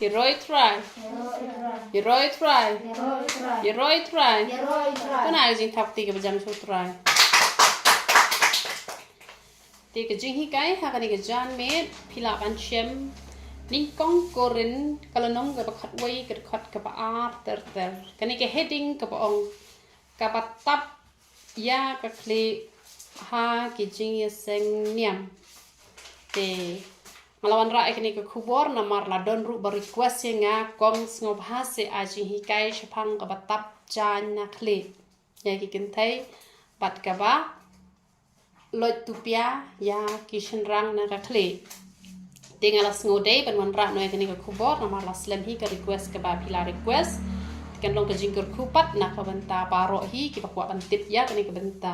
Heroi try. Heroi try. Heroi try. Có nào jing thap ti cái jam số try. Thì cái jing hi cái ha cái jan made pila ban chem ning kong korin kalau nong cái bakhat way cái khat cái art ter cái heading cái ong cái tap ya cái kli ha cái jingiaseng niam te malawan ra cái khubor namar la don ru request nga kong sngob ha se ajing hi kai shapang cái tap jan na kli ya cái kin thấy bat Kaba loj tupia ya kishin rang na kli tinggal ngode ban wan ra noi kini ka khubor namar la slam hi ka request ka ba pila request kan long ka jingkur khupat na ka banta paro hi ki pakwa ban tip ya kini ka banta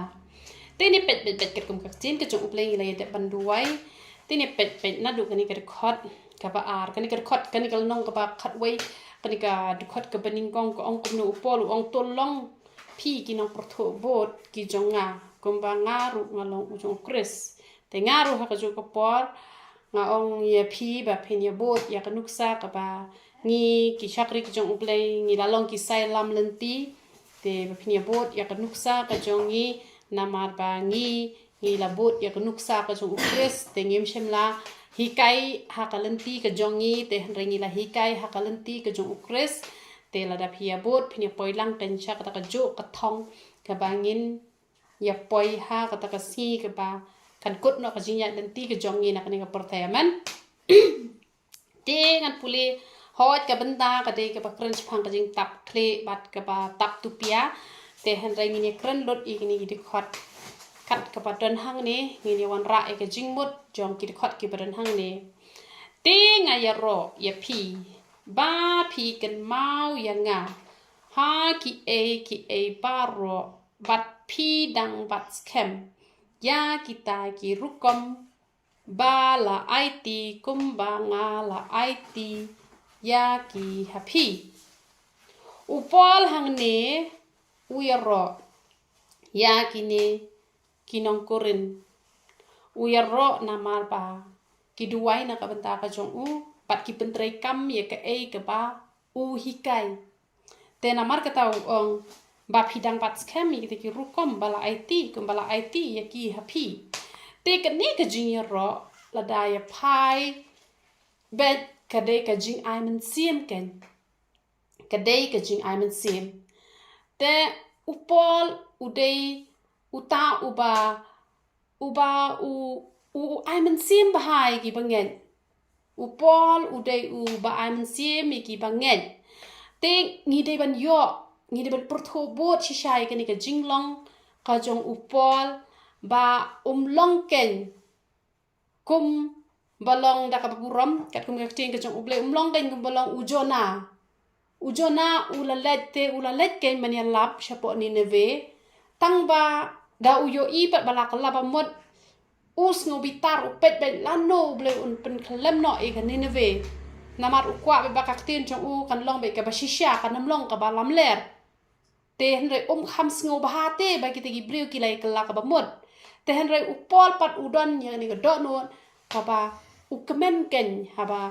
tini pet ket kum ka chin ka chung uplei la yete ban duai tini pet na du kini ka record ka ba ar kini ka record kini ka nong ka ba khat wei kini ka record ka baning kong ko ong kum no upol ong tolong pi ki nong portho bot ki jonga kumba ngaru ngalong ujung kris te ngaru ha ka ju ka por nga ong ye phi ba phen ye bot ya ka nuksa ka ba ngi ki shakri ki jong uplei ngi lalong ki sai lam lenti te ba phen ye bot ya ka nuksa ka jong ngi namar ba ngi la bot ya ka nuksa ka jong ukres te ngem shemla hikai ha ka lenti ka jong ngi te hanre ngi la hikai ha ka lenti ka jong ukres te la da phia bot phen ye poi lang ten sha ka jo ka thong ka ba ngin ya poi ha ka ka si ka ba kan kut no ka jinya lenti ka jongi na kani ka pertayaman te ngan puli hot ka benda ka de ka bakran chphang ka jing tap kle bat ka ba tap tupia te han rai ni kran lot i ni di khot kat ka ba don hang ni ni wan ra e ka jing mut jong ki di khot ki ba don hang ni te nga ya ro ya phi ba phi kan mau ya nga ha ki e ba ro bat phi dang bat scam ya kita ki rukom ba la it kumba nga la it ya ki happy upol hang ne uyaro ya ki ne kinong korin uyaro namar ba ki duwai na ka benta ka jong u pat ki pentrei kam ye ka ka ba u hikai te namar ka tau ong ba phidang pat scam mi ki rukom bala IT kum bala IT ya ki happy te ka ne ka jing ro la da ya pai bet ka de ka jing ai man sim ken ka de ka jing ai man sim te upol udei uta uba u ai man sim bahai ki bangen upol udei u ba ai man sim mi ki bangen te ngi de ban yo ngi de portho bot shishai kani ka jinglong ka jong upol ba long ken kum balong da ka buram kat kum ka ting ka jong uble long ken kum balong ujona ulalet ken mania lap shapo ni neve tang ba da uyo i pat bala ka laba mod us ngo bitar upet ben lano ble un pen klem no e kan ni neve namar ukwa be bakak tin jong u kan long be ka ba shisha kan nam long ka ba lam ler te henre kham sngo bahate ba kita gi breu kilai kala ka bamot te henre upol pat udon yang ni ga do no ka ba ukmen ken haba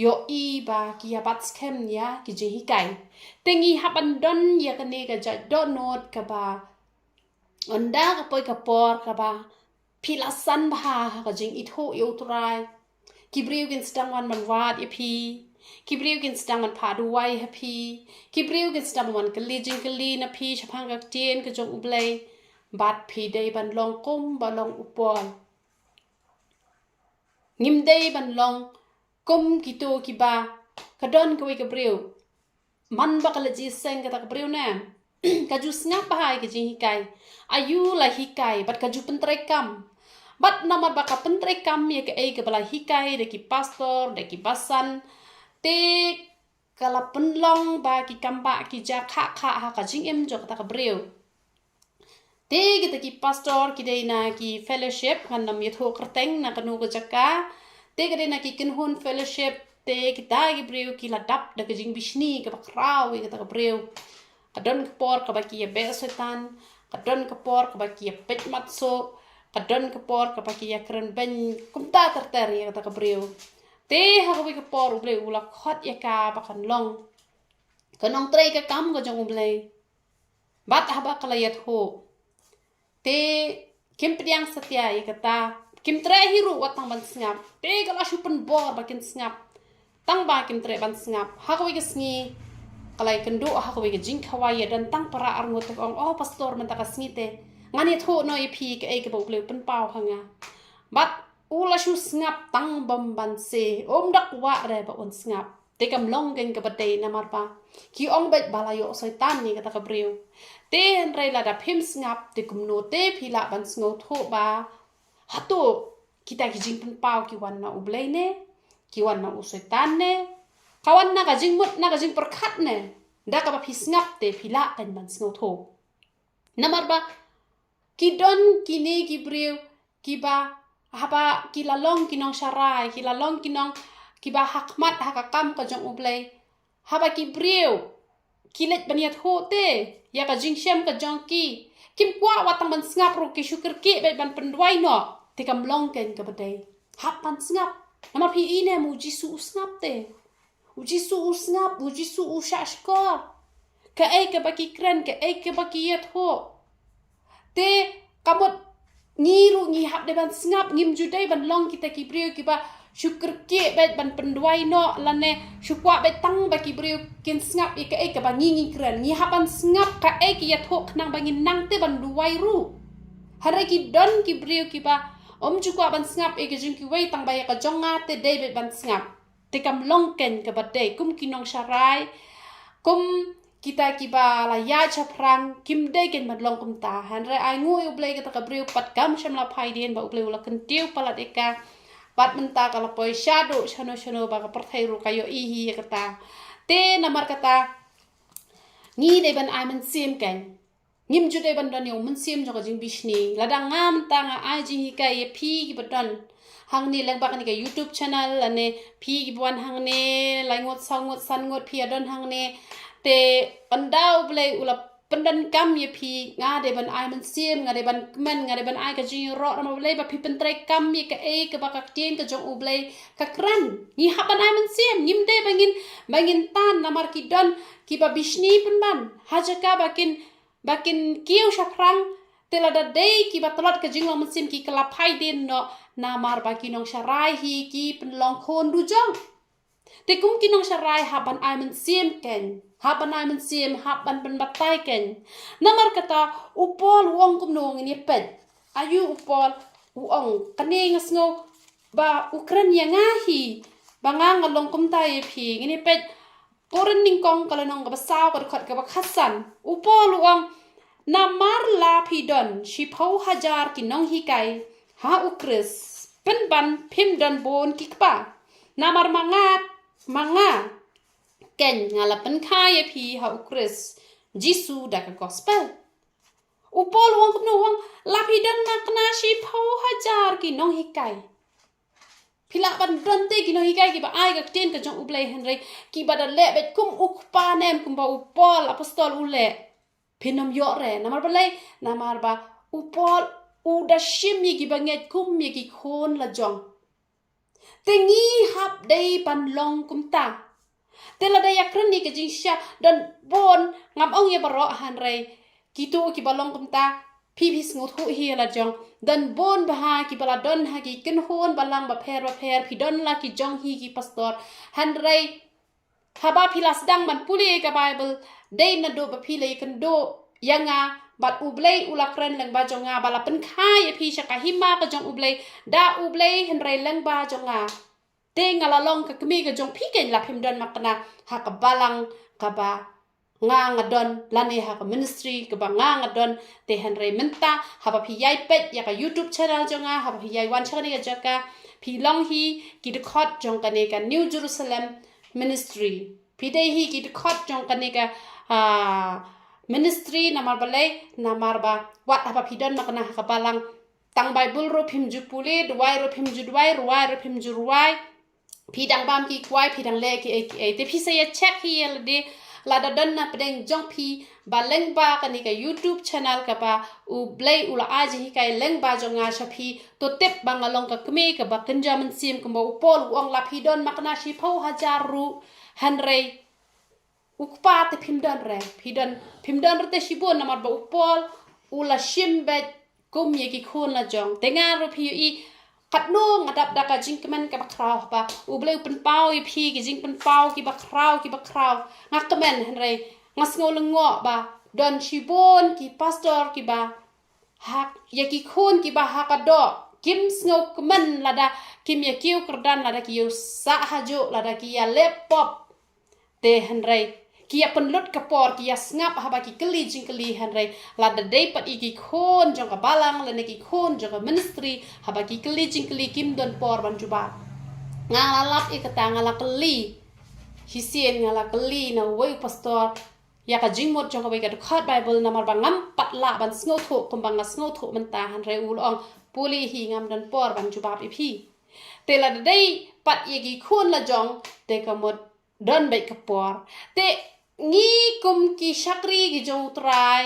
yo i ba ki abat scam ya ki je hikai tengi haban don ya ka ne ga ja do no ka ba onda ka poi ka por ka ba pilasan ba ka jing itho yo trai ki breu gen stang wan man wat e pi kibriu gin stang man pa duwai happy kibriu gin stang man kali na pi chapang ka tien ka jong ublei bat pi dei ban long kum ba long upol ngim dei ban long kum kito ki ba ka don ka wi ka briu man ba ka ji seng ka ta ka briu na ka ju snap ba hai ka ji hikai ayu la hikai bat ka ju pentrei kam bat namar ba ka pentrei kam ye ka ka bala hikai de ki pastor de ki basan te kala penlong ba ki kamba ki ja kha ha ka jing em jok ta ka breu te kita ki pastor ki dei na ki fellowship kan nam ye tho kerteng na kanu ka jaka te ka dei na ki kin hun fellowship te kita ki breu ki la dap da ka jing bishni ka ba kraw ka ta ka breu ka don ka por ka ba ki be setan ka don ka por ka ba ki pet mat so ka don ka por ka ba ki ya kren ben kum ta ter ya ta ka breu te ha ko ke por uble ula khot ya ka ba kan long ka nong tre ka kam ko jong uble bat ha ba kala yat ho te kim priang satya ya kata kim tre hiru watang ban sngap te kala shupen bor ba kin sngap tang ba kim tre ban sngap ha ko ke sngi kalai kendo ha ko ke jing khawai dan tang para ar ngot ong oh pastor man ta ka sngi te ngani tho no e phi ke e ke bo ble pen pau hanga bat ula shu sngap tang bam ban se om dak wa re ba on sngap te kam long gen ke bate na mar pa ki ong bet balayo soitan ni kata ka breu te en re la da phim sngap te kum no te phila ban sngo tho ba hato kita ki jing pen pau ki wan na uble ne ki wan na usoitan ne kawan na ka jing mut na ka jing perkhat ne da ka ba phi sngap te phila kan ban sngo tho na mar ba ki don ki ne ki breu ki ba haba ki la long ki nong sharai ki la long ki nong ki ba hakmat hakakam ka jong uble haba ki breu ki let baniat ho te ya ka jing shem ka jong ki kim kwa watang ban sngap ro ki syukur ki be ban pendwai no te kam long ken ka bade hap ban sngap namar phi ine mu jisu sngap te u jisu sngap u jisu shashkor ka ai ka ba ki kren ka ai ka ba ki yet ho te kamot ngiru ngi hap de ban sngap ngim judai ban long kita ki breu ki ba syukur ki bet ban pendwai no lane syukwa bet tang ba ki breu kin sngap e ka ba ngi kren ngi hap ban sngap ka e ki ya thok nang ba ngin nang te ban duwai ru hare ki don ki breu ki ba om chukwa ban sngap e ki jing ki wei tang ba ya ka jonga te de bet ban sngap te kam long ken ka ba de kum ki nong sharai kum kita kiba la ya chaprang kim de ken mat long kum ta han re ai ngu u ble ka breu pat kam sham la phai den ba u ble la kan tiu palat eka pat menta ka la poi shadow shano ba ka perthai ru kayo i hi kata te namar kata ni de ban ai man sim ken ngim ju de ban don yo man sim jo ka jing bishni la da ngam ta nga ai ji hi ka ye phi ki badon hang ni lang ba ka ni ka YouTube channel ane phi ki buan hang ne lai ngot sang ngot san ngot phi adon hang ne te andau ble ula pendan kam ye phi nga de ban ai man sim nga de ban men nga de ban ai ka jing ro na ble ba phi pentrai kam ye ka e ka ba ka tien ka jong u ble ka kran ni ha ban ai man sim nim de bangin tan namar ki don ki ba bishni pun ban haja ka bakin kiu shaprang tela da de ki ba tolot ka jing lo man sim ki kala phai den no namar ba ki nong sharai hi ki pen long khon du jong te kum ki nong sharai ha ban ai man sim ken haban ai man sim haban ban batai ken namar kata upol wong kum nong ni pet ayu upol uong kaneng sngo ba ukran ya ngahi bangang along kum tai phi ni pet poren ning kong kala nong ka basaw ka khat ka ba khasan upol uong namar la phi don shi phau hajar ki nong hi kai ha ukris pen ban phim don bon ki pa namar manga ken ngala pen kaya phi ha ukris jisu da ka gospel upol wong kum wong la phi dan makna shi phau hajar ki nong hikai phila ban don te ki nong hikai ki ba ai ka ten ka jong ublei henry ki ba da le bet kum ukpa nem kum ba upol apostol ule phinom yo re namar ba upol u da shim yi ki ba nget kum yi ki khon la jong te ngi hap dei ban long kum ta tela da yakran ni ke jingsha dan bon ngam ong ye baro han re kitu ki balong kumta phi sngot hu hi la jong dan bon baha ki bala don ha ki kin hon balang ba pher phi don la ki jong hi ki pastor han re haba phi las dang man puli ka bible dei na do ba phi le kan do yanga bat ublei ulakren lang ba jonga bala pen khai phi shaka hima ka jong ublei da ublei han re lang ba jonga te ngala long ka kmi ka jong phi ken la phim don makna ha ka balang ka ba nga don lani ha ka ministry ka ba nga don te henry menta ha ba phi yai pet ya ka YouTube channel jonga ha ba phi yai wan chani ka jaka phi long hi ki de khot jong ka ne ka New Jerusalem ministry phi de hi ki de khot jong ka ne ka ministry namar ba wat ha ba phi don makna ha ka balang tang bible ro phim ju puli duai ro phim ju duai ruai ro phim ju ruai phi dang bam ki kwai phi dang le ki te phi se ya check hi el de lada dan na pedeng jong pi ba leng ba kan ni ka YouTube channel ka ba u blay ula aji hi kai leng ba jong nga shapi to tep bang along ka kme ka ba kenja men sim ka ba upol uang la pi don makna shi phau hajaru hanrei ukpa te pimdan re pimdan re te shibon namar ba upol ula shimbet kum ye ki khon la jong tenga ro pi i kat no ngadap da ka jing kemen ka bakraw ba u bleu pen pau i pi ki jing pen pau ki bakraw ngak kemen henrei ngas ngolengo ba don shibon ki pastor ki ba hak ye ki khon ki ba hakado kim sngo kemen lada kim ye kiu kerdan lada ki yo sa hajo lada ki ya laptop te henrei kia penlut kapor kia ngap haba ki keli jing keli henrei lada dei pat iki khon jong ka balang lene ki khon jong ka ministry haba ki keli jing keli kim don por ban juba ngalalap ikata ngala keli hisien ngala keli na wei pastor ya ka jing mot jong ka wei ka khot bible namar bangam pat la ban sngo tho kumbang sngo tho menta henrei ulong puli hi ngam don por ban juba pi te lada dei pat iki khon la jong te ka mot don bai kapor te ngi kum ki shakri ki jong trai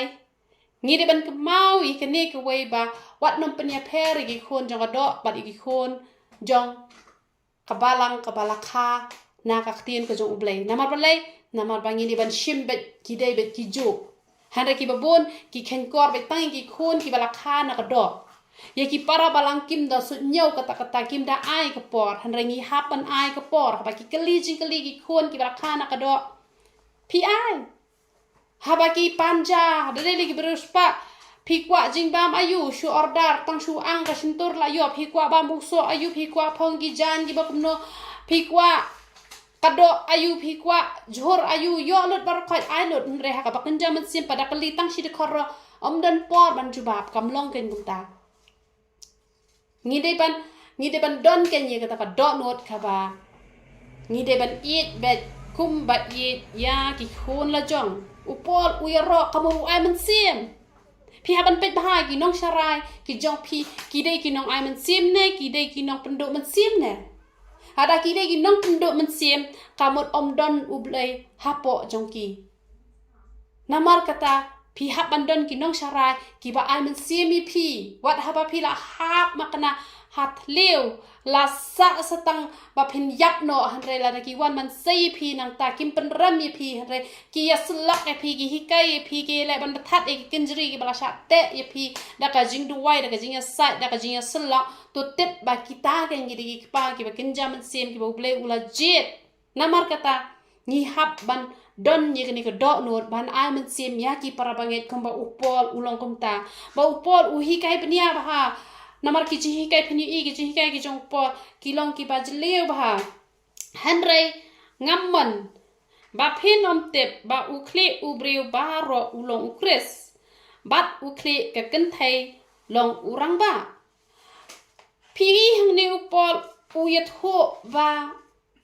ngi de ban kemau I kene ke wei ba wat nom penya per ki khon jong do bat ki khon jong kabalang kabalakha na ka tien ko jong ublei namar balai namar bangi ni ban shimbet ki dei bet ki ju hande ki babon ki khen kor bet tang ki khon ki balakha na ka do ye ki para balang kim da su nyau kata kim da ai ka por hande ngi hapan ai ka por ba ki keli jing keli ki khon ki balakha na ka do pi ai habaki panja dele ki beruspa pi kwa jingbam ayu shu ordar tang shu ang ka sintur la yo pi kwa bambu so ayu pi kwa phong ki jan ki bakumno pi kwa kado ayu pi kwa jhor ayu yo lot bar khoi ai lot re ha ka bakin jaman sim pada kali tang shi de khor dan por ban jubab kamlong ken gumta ngide ban don ken ye kata ka do not ka ba ngide ban eat bet kum bat ye ya ki khon la jong upol uyaro kamu ai man sim pi haban pet bahai ki nong sharai ki jong pi ki dei ki nong ai man sim ne ki dei ki nong penduk man sim ne ada ki dei ki nong penduk man sim kamot om don ublei hapo jong ki namar kata pi haban don ki nong sharai ki ba ai man sim mi pi wat haba pi la hap makna hat leu la sa satang ba phin yap no hanre la ki wan man sei pi nang ta kim pen ram ye pi hanre ki ya slak e pi ki hikai ye pi ki le ban that e kinjri ki bala sha te ye pi da ka jing du wai da ka jing ya sai da ka jing ya slak to tep ba kita ken gi ki pa ki ba kinja man sem ki ba ble ula jet namar kata ni hap ban don ye ni ko do no ban ai man sem ya ki para banget kom ba upol ulong kom ta ba upol u hikai pnia ba ha namar ki jihi kai phini I ki jihi kai ki jong po kilong ki bajleu ba hanrei ngamman ba phin om tep ba ukle ubreu ba ro ulong ukres bat ukle ka kan thai long urang ba phi hang ne upol uyat ho ba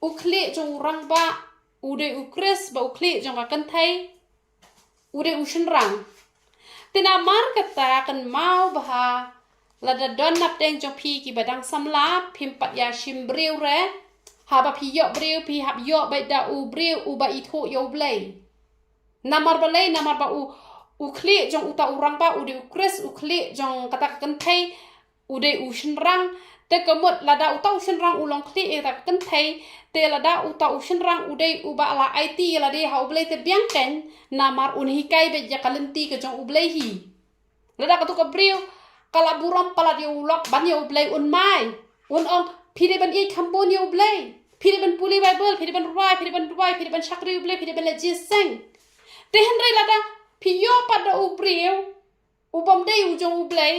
ukle jong urang ba ude ukres ba ukle jong ka kan thai ude ushin rang tina mar kata kan mau ba lada don nap deng jong pi ki badang samla pim pat ya shim breu re haba pi yo breu pi hab yo bai da u breu u ba I tho yo blei namar balai namar ba u kli jong uta urang ba u de ukres u kli jong kata kan thai u de u shin rang te kamot lada uta u shin rang ulong kli e ta kan thai te lada uta u shin rang u de u ba la IT la de ha u blei te biang ken namar un hi kai be ya kalenti ke jong u blei hi lada ka tu ka breu kala buram pala dia ulok ban dia ublei un mai un ong pide ban I kampon dia ublei pide ban puli bible pide ban ruai pide ban shakri ublei pide ban le jaiñ te henrei lada piyo pada ubreu ubam dei ujong ublei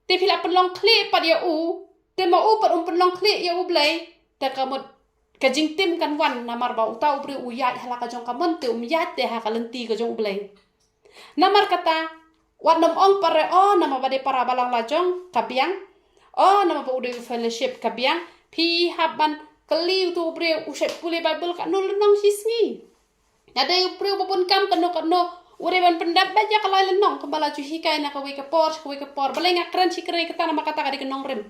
te pila penlong kle pada dia u te ma u pad penlong kle ya ublei te kamot ka jing tim kan wan namar ba uta ubreu uyat hala ka jong kamon te yat te ha kalenti ka jong ublei namar kata wat nom ong pare nama bade para balang lajong kabiang nama ba ude fellowship kabiang pi haban keli tu breu usep puli bible ka nol nong sisni ada yu breu babon kam kano ude ban pendap baja kalai lenong kembala ju hikai na ka we ka por baleng akran chikre kata nama kata ka di kenong rem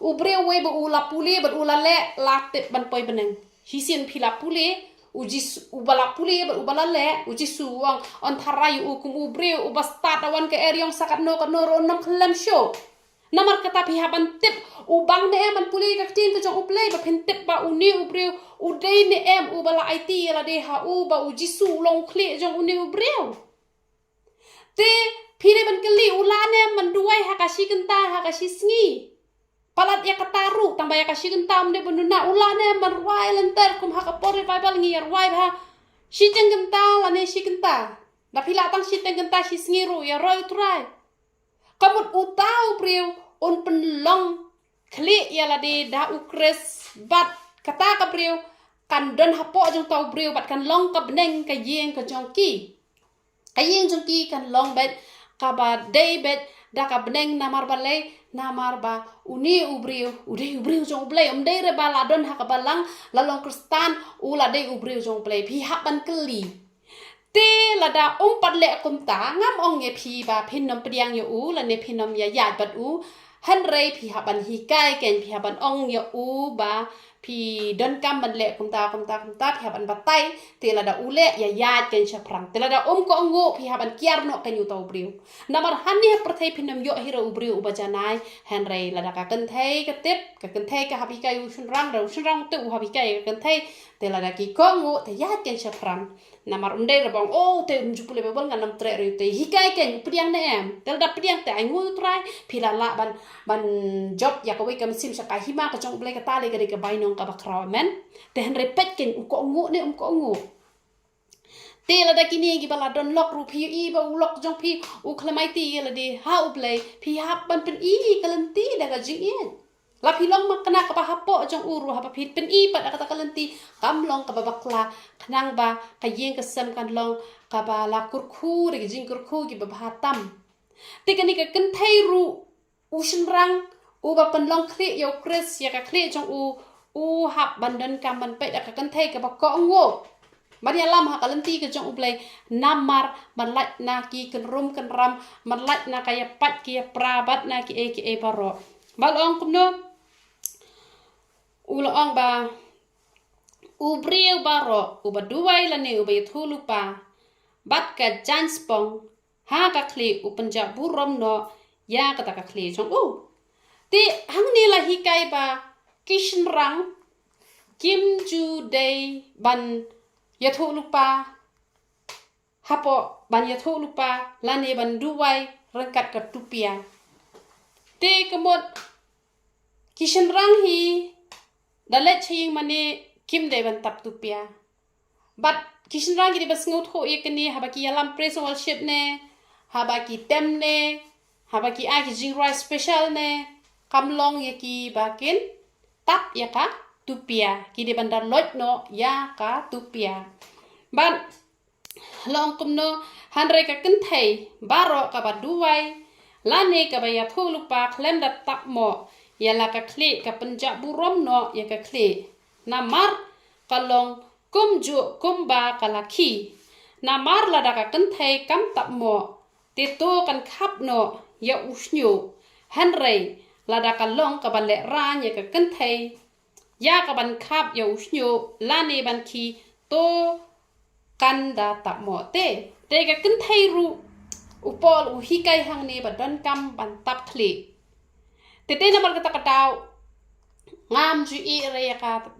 u breu we ba ula puli ba ula le latip ban poi beneng hisien pila puli uji ubala puli ubala le uji suang on tharai kum ubreu ubastat awan ke eriong sakat no ro nam khlam show namar kata pihaban tip ubang ne man puli ka tin ka jong uplay ba phin tip ba uni ubreu udei ne ubala IT la de ha ba uji su long khle jong uni ubreu te phire ban kali ulane man duai hakashi kenta hakashi sngi palat ya kataru tambah ya kashi gentam de benuna ulane marwai lenter kum hakapor revival ngi yarwai ha shi teng genta lane shi genta da pila tang shi teng genta shi sngiru ya roi trai kamut utau priu on penlong kli ya la de da ukres bat kata ka priu kan don hapo jong tau priu bat kan long ka beneng ka yeng ka jongki ka yeng jongki kan long bet Kaba day bet da ka beneng namar balai namar ba uni ubriu udei ubriu jong play dei re bala don ha ka balang lalong kristan ula dei ubriu jong play phi ha ban kli te lada pat le kum ta ngam ong ye phi ba phinom priang yo u la ne phinom ya ya bat u han rei phi ha ban hi kai ken phi ha ban ong yo u ba phi don kam ban le kum ta phi ha ban batai te lada ule ya ya ken cha prang te lada ko ngo phi ha ban kiar no ken yu tau briu namar han ni prathai phinom yo hiro ubriu ubajanai han rei lada ka kan thai ka tip ka kan thai ka habi kai u shun rang tu habi kai ka kan thai te lada ki ko ngo te ya ken cha prang namar undai rabong te jupule bebol nganam tre re te hikai ken priang ne te lada priang te ai ngu trai phi la ban job ya ko wi kam sim sa ka hima ka jong ble ka ta le ka de ka bai nong ka bakraw men te han repet ken ko ngu ne ko ngu te la da kini gi bala don lok ru phi I ba u lok jong phi u khlamai ti la de ha u play phi hap ban pen I kalanti da ga jing la phi long mak kana ka ba hapo jong uru ha ba phi pen I pa da ka kalanti kam long ka ba bakla khnang ba ka yeng ka sam kan long ka ba la kurkhu re jing kurkhu gi ba hatam te kani ka kan thai ru u shin rang u ba pen long khle yo kres ya ka khle jong u hap ban don kam ban pe da ka kan thai ka ba ko ngo Maria lam ha kalanti ka jong ublay namar manlat na ki kan rum kan ram manlat na kaya pat ki prabat na ki e baro balong kumno ulong ba ubriu baro uba duai la ne uba ythulu pa bat ka janspong ha ka kli upenja burom no ya ka ta ka kli jong ti hang ni la hikai ba kishin rang kim ju day ban yathu lupa hapo ban yathu lupa lane ban duwai rangkat ka tupia te kemot kishan rang hi dalet ching mane kim de ban tap tupia but kishan rang gi bas ngot ho yekni habaki alam praise worship ne habaki tem ne habaki a ki jingrai special ne kamlong yeki bakin tap yaka tupia kini bandar lot no ya ka tupia ban long kum no hanre ka ken thai baro ka ba duwai lane ka ba ya thulu pa khlem da tak mo ya la ka khle ka panja burom no ya ka khle namar ka long kum ju kum ba ka lakhi namar la da ka ken thai kam tak mo te to kan khap no ya usnyu hanre la da ka long ka ba le ran ya ka ken thai ya ka ban khap ya usnyu lane ban khi to kan da tak mo te ka ken thai ru upol u hikai hang ne ba don kam ban tap khle te na mar ka taw ngam ju I re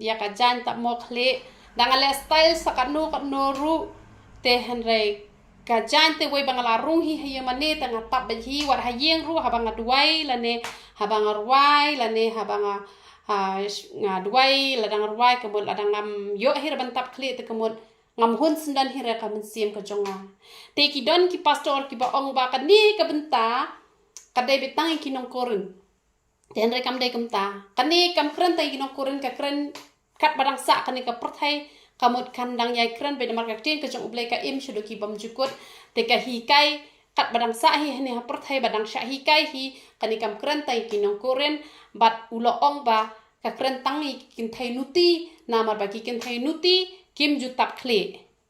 ya ka jan tap mo khle dangale style sakanu no ru te han re ka jan te wei bangala rung hi he mane ta nga tap ba hi war ha yeng ru ha banga duai lane ha banga ruai lane ha banga nga duai la dang ruai ka mot la dang ngam yo hir ban tap khle te ka mot ngam hun sindan hira ka men sim ka jonga te ki don ki pastor ki ba ong ba ka ni ka benta ka dai betang ki nong korin ten re kam dai kam ta ka ni kam kren tai ki nong korin ka kren kat badang sa ka ni ka perthai ka mot kan dang yai kren be mar ka tin ka jong ublai ka im shudu ki bam jukut te ka hi kai kat badang sa hi ne ha perthai badang sha hi kai hi ka ni kam kren tai ki nong korin bat ulo ong ba ka kren tang ni kin thai nuti namar ba ki kin thai nuti kim ju tap khle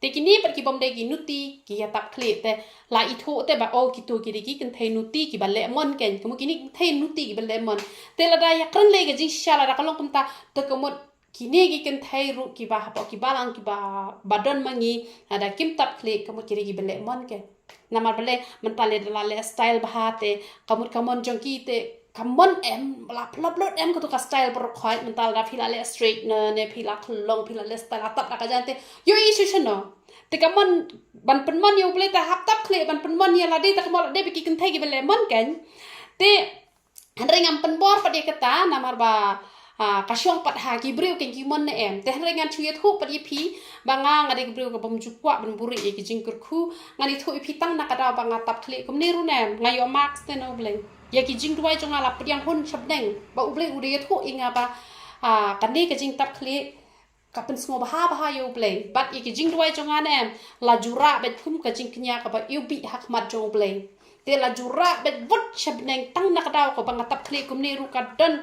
te kini pat ki bom de ki nuti ki ya tap khle te la I tho te ba o ki to ki ki kin thai nuti ki ba le mon ken ko kini thai nuti ki ba le mon te la da ya kan le ga jing shala ra kalong kum ta to ko mot kini gikan thai ru ki ba hapo ki balang ki ba badon mangi ada kim tap klik kamu kiri gi belek mon ke nama bele mentale dalale style bahate kamu jongki te kamon lap lot em ko to ka style por khoi mental da phila le straight ne phila khlong phila le style atap ka jante yo isu chano te kamon ban penmon yo bele ta hap tap klik ban penmon ya ladi ta kamon de bikin thai gi belek mon kan te ringam penbor pada kata namar ba kasyong pat ha ki breu ken ki mon ne em te ringan chuye thu pada pi banga ngade ki breu ka bom jukwa ban buri e ki jingkur khu ngani thu pi tang na kada banga tap khle kum ni ru nem ngayo max te no ble ya ki jing duai jonga la padiang hun chabdeng ba uble uri thu inga ba kan ni ka jing tap khle ka pen smo ba yo ble bat ye ki jing duai jonga nem la jura bet khum ka jing knya ka ba yu bi hak mat jong ble te la jura bet vut chabdeng tang na kada ko banga tap khle kum ni ru ka don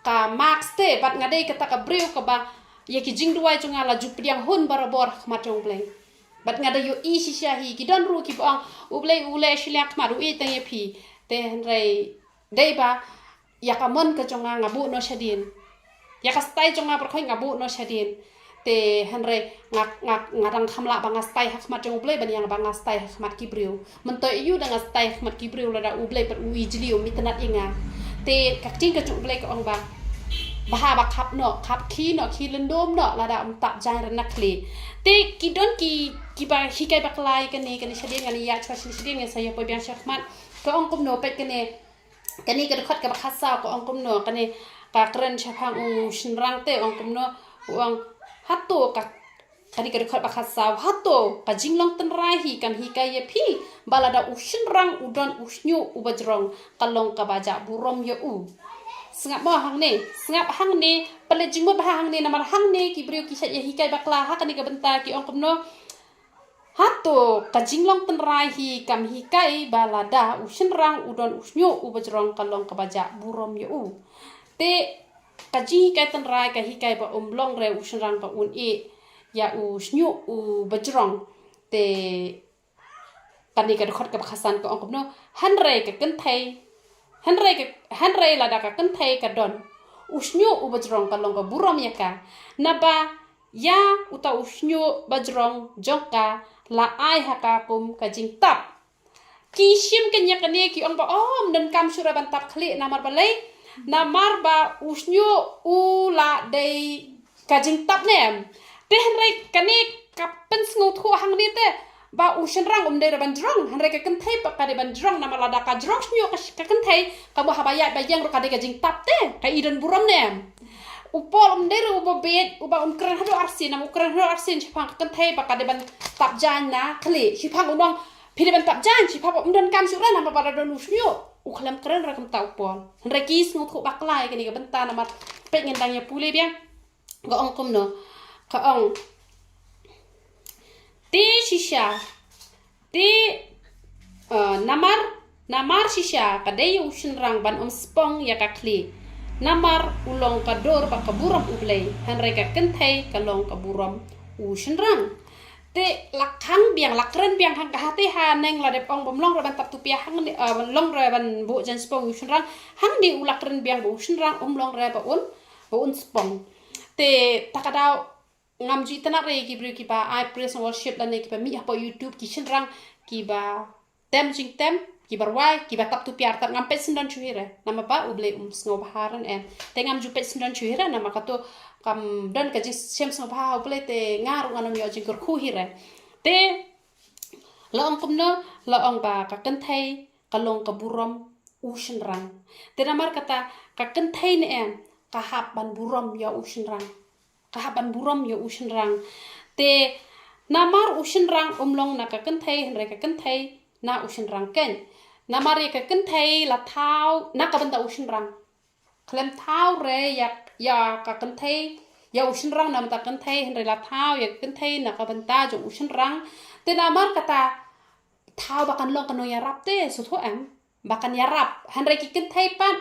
ka max te bat ngade kata ka breu ka ba ye ki jing duai jonga la jupiang hun barabor khmat jong ble bat ngada yo i si sha hi ki don ru ki bang ule shilak ma ru i te ye pi te rei dei ba ya ka mon ka jonga ngabu no shadin ya ka stai jonga par khoi ngabu no shadin te hanre ngadang khamla banga stai khmat jong ble ban yang banga stai khmat ki breu men to yu danga stai khmat ki breu la da ble par ui jliu mitnat inga te kak ting ka chung ble ka ong ba baha ba khap no khap ki no ki lendom no la da tap jang ran kli te ki don ki ba hikai ba klai kan ni shadin ngani ya chwa shadin ngai saya po biang shakmat ka ong kum no pet kan ni ka khot ka ba khasa ka ong kum no kan ni ka kren chapang u shinrang te ong kum no uang hato ka kani ka khot ba khasa hato ka jinglong tan rai hi kan hi kai ye phi balada u shinrang u don u snyu u bajrong kalong ka baja burom ye u sengap mo hang ne pale jingmo ba hang ne namar hang ne ki breu ki shat ye hi kai bakla ha kani ka benta ki ong kum no hato ka jinglong tan rai hi kam hi kai balada u shinrang u don u snyu u bajrong kalong ka baja burom ye u te ka ji kai tan rai ka hi kai ba long re u shinrang ba un e ya u snyu u bajrong te kani ka khot ka khasan ko ong no han re ka kan thai han re la da ka kan thai ka don u snyu u bajrong ka long ka burom ya ka na ba ya uta u snyu bajrong jongka la ai ha ka kum ka jing tap ki shim kan ya kan ki ong ba dan kam sura ban tap khli namar ba lei namar ba u snyu u la dei ka jing tap nem te han re kani ka pen sngu thu hang ni te ba u shinrang de ban drong han re ka kan thai pa ka de ban drong na mala da ka drong snyu ka kan thai ka bo habaya ba yang ro ka de ka jing tap te ka idan burom nem upol de ro bo bet uba kran hado arsin na kran hado arsin chipang kan thai pa ka de ban tap jan na khli chipang unong phi de ban tap jan chipang dan kam su ra na ba da don snyu u khlam kran ra kam tau pol han re ki sngu thu bak lai ka ni ka benta na mat pe ngin dang ya pule biang ga ong kum no ka ong te shisha te namar shisha kadai ushin rang ban spong ya ka kli namar ulong ka dor ba ka buram ublei han re ka kenthai ka long ka buram ushin rang te lakhang biang lakren biang hang ka hate ha neng la de ong bom long ra ban tap tu pia hang ni long ra ban bu jan spong ushin rang hang di ulakren biang bu ushin rang long ra ba un spong te takadau ngam ji tanak re ki bru ki ba I praise and worship la ne ki ba mi ha po YouTube ki shin rang ki ba tem jing tem ki barwai ki ba tap tu piar tak ngam pet sindan chuire nama ba uble sngo baharan en te ngam ju pet sindan chuire nama ka to kam dan ka ji sem sngo ba uble te ngaru anam yo jing kur khu hire te la ong kum no la ong ba ka kan thai ka long ka burom u shin rang te namar kata ka kan thai ne en ka hap ban burom yo u shin rang kahaban burom yo ushin rang te namar ushin rang umlong na ka kan thai henre ka kan thai na ushin rang ken namar ye ka kan thai la thau na ka banda ushin rang klem thau re ya ka kan thai ya ushin rang nam ta kan thai henre la thau ya kan thai na ka banda jo ushin rang te namar kata thau bakan long kan no ya rap te su tho am bakan ya rap henre ki kan thai pan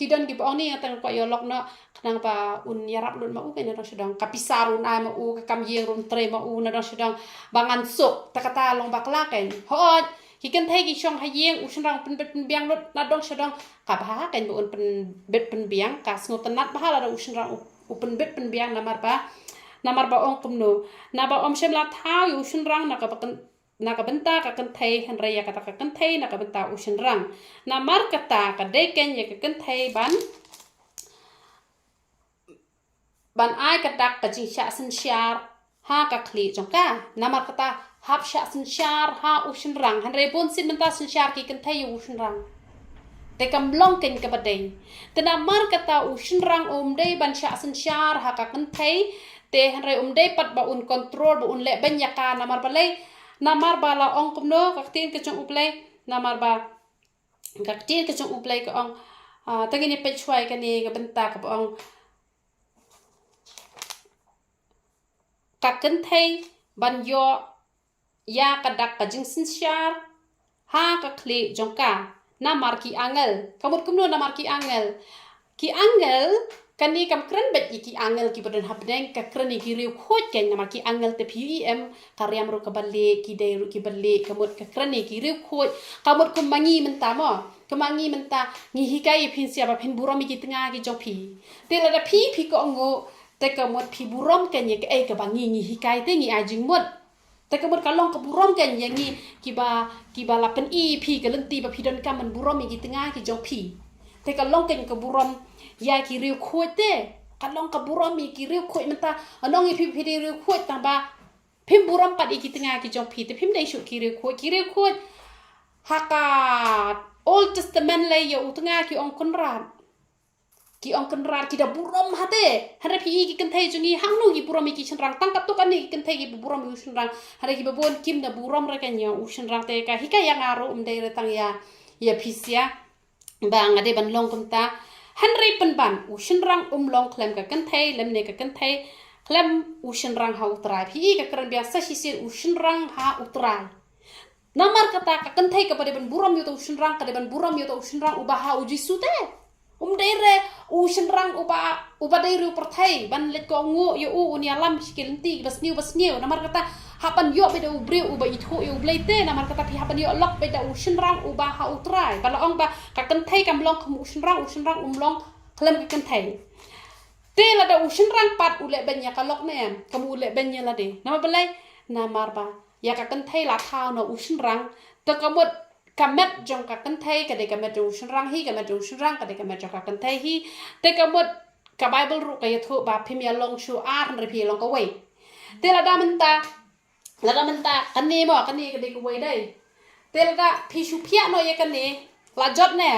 tidon ki bong ni tang ko yo lok no kanang pa un yarap lun ma u kai na sedang kapisarun ai ma u kam yeng rum tre ma u na sedang bangan sok takata long bakla ken hot ki kan thai ki chong ha yeng u sedang pen biang lut na dong sedang ka ba ken bu un pen bet pen biang ka sngo tanat ba la u sedang upen bet pen biang namar ba ong kumno na ba om shem la thao yu shin rang na ka benta ka kan thai han raya kata ka kan thai na ka benta u shin rang na mar kata ka dei ken ya ka kan thai ban ai ka dak ka jing sha sin shar ha ka kli jong ka na mar kata hap sha sin shar ha u shin rang han re bon sin benta sin shar ki kan thai u shin rang te kam long ken ka badai te na mar kata u shin rang dei ban sha sin shar ha ka kan thai te han re dei pat ba un control ba un le ben ya ka na mar ba le namar bala ong kumno kaktin ke chong uplay namar ba kaktin ke chong uplay ka ong tagini pe chwai ka ni ka benta ka ong kaken thai ban yo ya ka dak ka jing sin shar ha ka kli jong ka namar ki angel kamut kumno namar ki angel kani kam kren bet ki angel ki badan habdeng ka kreni ki riu khoj ken namar ki angel te pem karyam ru ka balle ki dei ru ki balle kamut ka kreni ki riu khoj kamut kum mangi menta mo kemangi menta ngi hikai phin sia ba phin burom ki tnga ki jong phi te la da phi ko ngo te kamut phi burom ken ye ka ka bangi hikai te ngi ajing mot te kamut ka long ka burom ken ye ngi ki ba la pen phi ka lenti ba phi don kam man burom ki tnga ki jong phi te ka long ken ka burom ya ki riu khoj te kalong ka burom ki riu khoj menta anong i phi riu khoj ta ba phim burom pat ki tnga ki jong phi te phim dai shu ki riu khoj haka Old Testament le yo utnga ki ong konrad ki da burom hate hare phi ki kan thai jungi hangno ki burom ki chenrang tang kat to kan ni kan thai ki burom u chenrang hare ki babon kim da burom ra kan yo u chenrang te ka hika yang aro dei re tang ya phisia ba ngade ban long kum ta Henry penban u shinrang long klem ka kan thai lem ne ka kan thai klem u shinrang ha utrai phi ka kran biasa sisir u shinrang ha utrai namar kata ka kan thai ka pade ban buram yo to shinrang ka de ban buram yo to shinrang u baha u jisu te dei re u shinrang u ba dei ru per thai ban let ko ngo yo u nia lam skil ti bas niu namar kata hapan yo be u bre u ba itho yo blei te namar kata phi hapan yo lok be da u shinrang u baha utrai bala ong ba ka kan thai kam long khum u shinrang long klem ka kan thai te la da u shinrang pat u le ben ya ka lok ne kam u le ben ya la de nama belai namar ba ya ka kan thai la thao no u shinrang to kamut kamet jong ka kan thai ka de kamet u shinrang hi kamet u shinrang ka de kamet jong ka kan thai hi te kamut ka bible ru ka ya thu ba phim ya long shu ar re phi long ka wei te la da menta kan ni mo kan ni ka de ka wei dai te la da phi shu phia no ye kan ni la jot ne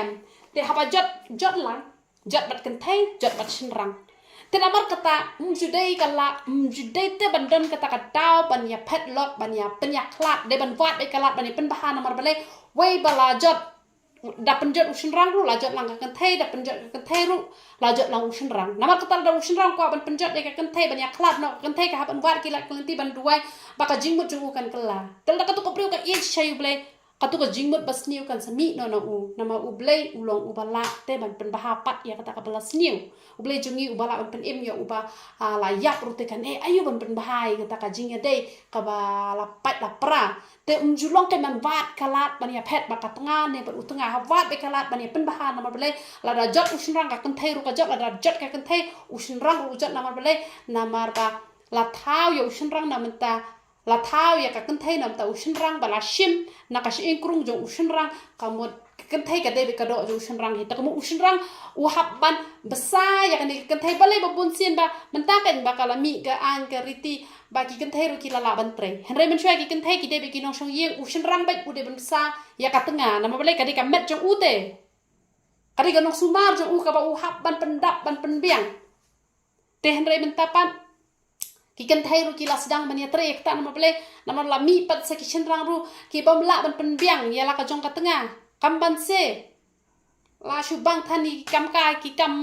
te ha ba jot lang jot bat kan thai jot bat shinrang te namar kata judai kala judai te bandon kata ka dau ban ya pet lot ban ya pen ya klat de ban wat be kalat ban pen bahan namar bale wei bala jot da penjot usin rang ru la jot lang ka kan thai da penjot ka thai ru la jot lang usin rang namar kata da usin rang ko ban penjot de ka kan thai ban ya klat no kan thai ka ban wat kilat kan ban duai baka jingmut ju kan kala tel da ka to ko priu ka ich chayu bale katu ka jingmut bas niu kan sami no u nama u blei ulong u bala te ban pen baha pat ya kata ka bala sniu u blei jungi u bala ban pen im ya u ba la yak rute kan ayu ban pen bahai kata ka jingya dei ka ba la pat la pra te julong ke man wat kalat ban ya pet ba ka tanga ne ban u tanga ha wat be kalat ban ya pen baha nama blei la da jot u shinrang ka kan thai ru ka jot la da jot ka kan thai u shinrang ru jot nama blei namar ba la thau ya u shinrang namenta la thao ya ka kan thai nam ta ushin rang bala shim na ka shi krung jo ushin rang ka mo kan thai ka de ka do jo ushin rang hi ta mo ushin rang u hab ban besa ya kan kan thai balai ba bun sien ba man ta kan ba kala mi ga an ka riti ba ki kan thai ru ki la ban tre henre man shwa ki kan thai ki de ki nong shong ye ushin rang ba u de ban sa ya ka tanga na ma balai ka de ka met jo u te ka de ka nong sumar jo u ka ba u hab ban pendap ban penbiang te henre man ta pan ki kan thai ru ki la sedang mania trek ta nama ble nama la mi pat sa ki shenrang ru ki bom la ban penbiang ya la ka jong ka tengah kam ban se la shu bang thani kam ka ki kam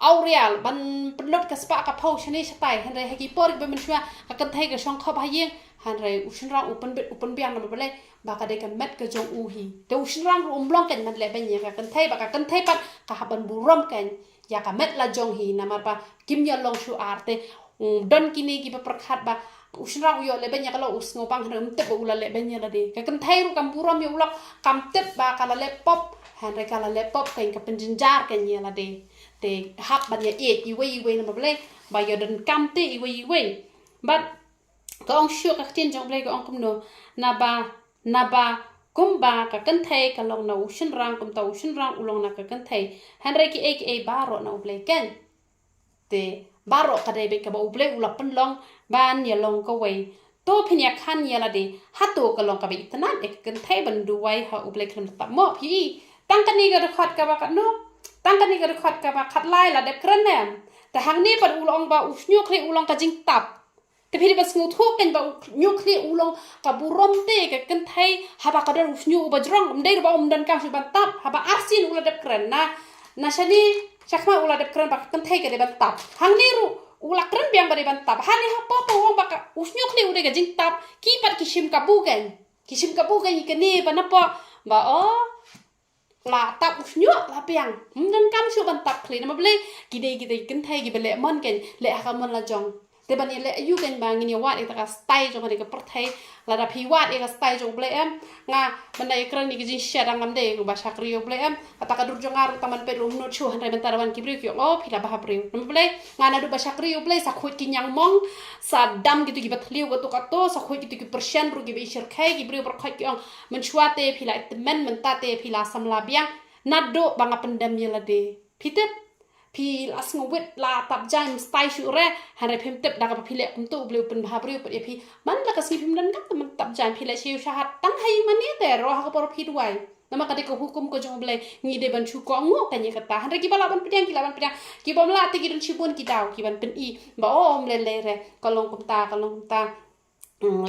aureal ban penlot ka spa ka phau shani shatai hanre ha ki por ki ban shwa ka kan thai ka shong kha ba yeng hanre u shenrang u pen biang nama ble ba ka de ka met ka jong u hi te u shenrang ru blong kan man le ban ye ka kan thai ba ka kan thai pat ka ha ban burom kan ya ka met la jong hi nama ba kim ya long shu arte don kini ki ba prakhat ba usnrang uyo le benya kalau us ngopang hrem te ula le benya la de ka kan thai ru kam buram yo ulak kam tet ba kala le pop han re kala le pop kain ka penjenjar kan ye la de te hap ban ye i we na ble ba yo den kam te i we but ka ong shu ka tin jong ble ka ong kum no na ba kumba ka kan thai ka long na usnrang kum ta usnrang ulong na ka kan thai han re ki ek e baro na ble ken te baro ka de be ka ba ble ulak pen long ban ya long ka we to phinya khan ya la de hatu ka long ka be itna ek kan thai ban du wai ha uble kham ta mo phi tang kan ni ga rekhot ka ba ka no tang kan ni ga rekhot ka ba khat lai la de kran nem ta hang ni pan ulong ba usnyu khri ulong ka jing tap te phi ba sngu thu ken ba nyu khri ulong ka burom te ka kan thai ha ba ka don usnyu ba jrong um dei ba dan ka su ban tap ha ba arsin ula de kran na shani chakma ula de kran ba kan thai ka de ban tap hang ni ru ula kran biang ba de ban tap hani ha po wong ba ka usnyu khri u de ga jing tap ki pat kishim ka bu ken ka ni ba na po ba la tap usnyu la piang dan kam su ban tap khli na ma ble gide kan thai gi bele mon ken le ha mon la jong te ban le ayu ken ba ngi wat e ta style jong ka per thai la da phi wat e ka style jong ble em nga ban dai kran ni gi jin sha dang am de ba shakri yo ble em ata ka dur jong ar taman pe rum no chu han rai ban tarawan ki bre ki o phi la ba ha bre na ble nga na du ba shakri yo ble sa khoi ki nyang mong sa dam gitu gi bat liu ga to sa khoi gitu gi persian ru gi be shir khai gi bre per khai ki ong men chua te phi la men ta te phi la sam la biang na do ba nga pendam ye la de phitep phi las ngwet la tap jang style shu re han re phim tep da ka phi le kum tu ble pen bha bre pe phi man la ka si phim dan ka man tap jang phi le shiu shahat tang hai man ni te ro ha ko por phi duai nama ka de ko hukum ko jong ble ngi de ban chu ko ngo ka ni ka ta han re ki bala ban pidang ki bom la te ki dun chi bon ki daw ki ban pen i ba om le re ka long kum ta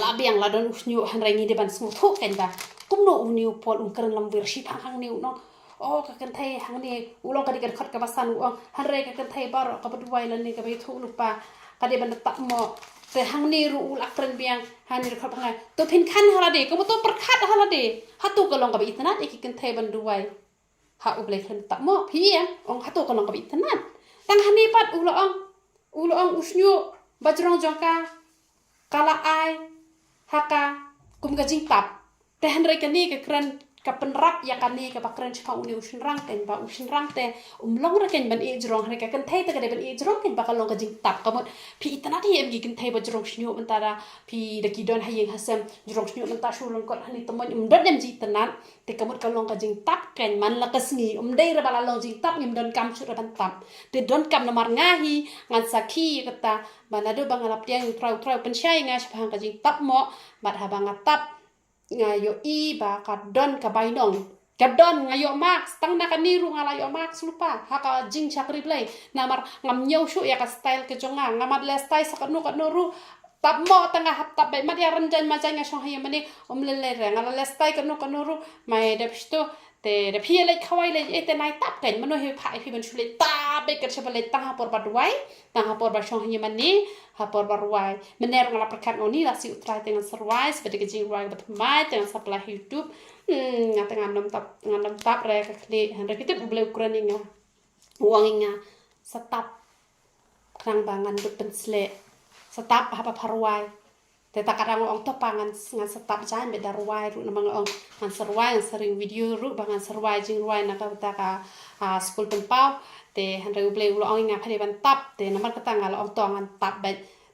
la biang la don usnyu han re ngi de ban smu thu ken da kum no uniu pol kran lam wir shi phang hang niu no ka kan thai hang ni ulong ka di kan khot ka basan u han re ka kan thai bar ka bad wai lan ni ka be thu lu pa ka de ban ta mo te hang ni ru ul akran biang han ni khot phang to phin khan hala de ko to par khat hala de hatu ka long ka be itna e ki kan thai ban du wai ha u ble khan ta mo phi em ong hatu ka long ka be itna tang han ni pat ulong usnyu bajrong jongka kala ai haka kum ga jing tap te han re ka ni ka kran ka penrap ya kan ni ka bakran chpa uni ushin rang ten ba ushin rang te long ra ken ban e jrong re ka kan thai ta ka de ban e jrong ken ba ka long ka jing tap ka mot phi itna thi em gi kan thai ba jrong shnyo man ta ra phi da ki don hayeng hasam jrong shnyo man ta shu long kot hani tomon dot dem ji tanan te ka mot ka long ka jing tap ken man la ka sngi dei ra ba la long jing tap yim don kam chu ra ban tap te don kam na mar nga hi ngan sakhi ka ta ba na do bang lap tiang trau pen shai nga chpa ka jing tap mo bat ha bang tap nga yo i ba ka don ka bai nong ka don nga yo max tang na ka ni ru nga la yo max lupa ha ka jing chakri play na mar ngam nyau shu ya ka style ke jonga nga mat le style sa ka no ru tap mo tanga hap tap bai mat ya ranjan ma jang shong ha yamani le re nga le style ka no ru mai de psto te de phi le khawai le e te nai tap ken mano he phai phi ban shu le ta be ka chapa le ta por ba duai ta por ba shong ha yamani ha por ba ruai mener ngala prakat ngoni la si utrai dengan serwai seperti ke jing ruai bat mai dengan sapla youtube ngata ngandam tap re ka kli han re kitip ble ukraini nga uanginga setap krang bangan du pensle setap ha parwai te takarang ong to pangan ngan setap jan be darwai ru namang ong ngan serwai sering video ru bangan serwai jing ruai na ka school tempau te han re ble ulo ong nga phale ban tap te namar ka tangal ong to ngan tap be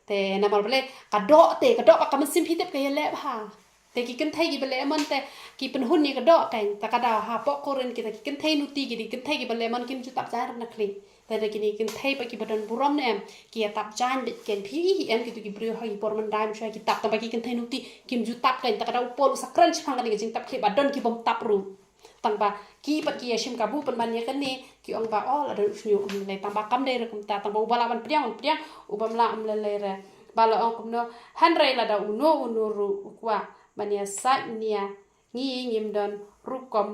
te namar ble ka do ka man sim hitep ka yele ha te ki kan thai gi bele mon te ki pen hun ni ka do kan ta ka da ha po koren ki ta ki kan thai nuti gi di kan thai gi bele mon kin chu tap jan na kli te de ki ni kan thai pa ki badon burom ne em ki tap jan de ken phi em ki tu ki bru ha gi por man dai msha ki tap ta ba ki kan thai nuti kim ju tap kan ta ka da upol sa crunch phang ni jing tap kli badon ki bom tap ru tang ba ki pat ki shim ka bu pen ban ye kan ni ki ong ba la don shnyu le tang ba kam de re kum ta tang ba u bala ban priang ubam la am le re bala ong kum no han re la da uno ru kwa bania sa nia ngi ngim don rukom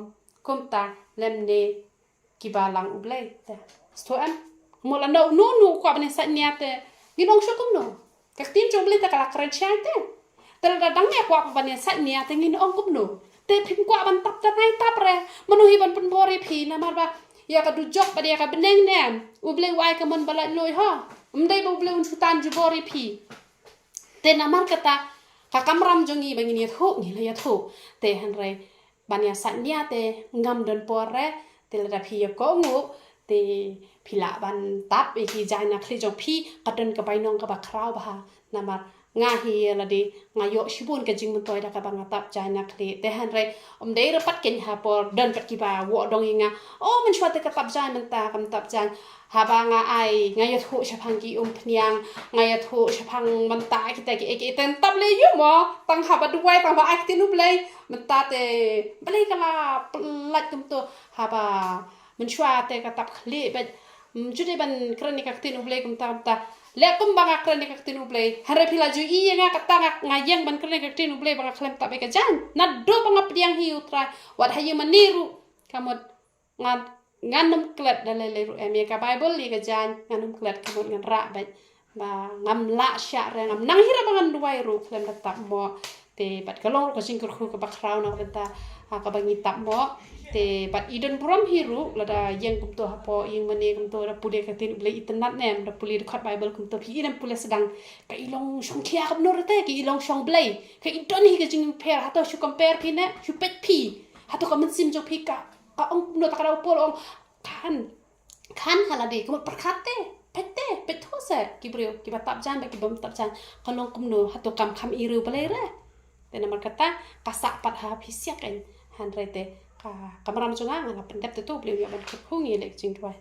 kumta lemne kibalang ublay te sto am mo la no kwa bania sa nia te ginong shukum no kaktin joble ta kala krenchante te la dang ne kwa bania sa nia te ngin ong kum no te phim kwa ban tap ta nai tap re manu hi ban pun bori phi na mar ba ya ka du jok ba ya ka beneng ne ublay wai ka mon bala loi ha dei ba ublay un chutan ju bori phi te namar kata kakamram jongi bangini thu ni la ya thu te hanre banya sanya te ngam don pore te la phi ko ngu te phila ban tap e ki jai na khli jong phi kadon ka bainong ka ba khrau ba namar nga hi la di nga yo shibun ka jing toy da ka bang tap jai na khli te hanre dei ra pat ken ha por don pat ki ba wo dong inga o man chwa te ka tap jai man ta kam tap jai ha ba nga ai nga yo thu shapang ki phniang nga yo thu shapang man ta ki ta ki ten tap le yu mo tang ha ba duai tang ba ai ti nu blai man ta te blai ka la lat tum to ha ba man chwa te ka tap khli ba jude ban krani ka ti nu blai kum ta le kum banga krani ka ti nu blai hare phila ju I nga ka ta nga yang ban krani ka ti nu blai banga khlem ta be ka jan na do banga priang hi utra wat hayu maniru kamot nganum klet dalele ru eme ka bible li ka jan nganum klet kamot ngan ra ba ngam la sha re ngam nang hira bangan duai ru khlem da tak mo te bat kalong ko sing kur ka bakrau na benta ka bangi tak mo te bat idon brom hiru lada yang kum to hapo yang mane kum to da pude ka tin ble internet nem da puli khot bible kum to phi idam pule sedang ka ilong song khia kap nor te ki ilong song blai ka idon hi ka jing per hato shu compare phi ne shu pet phi hato ka man sim jo phi ka ong no ta ka pol ong kan haladi kum perkate pette petose ki brio ki batap jan ba ki bom tap jan kalong kum no hato kam kham iru balai re te namar kata kasak pat ha phisiak en han rete ka kamaram chunga ngana pendap te tu beliau ban khungi lek jing twai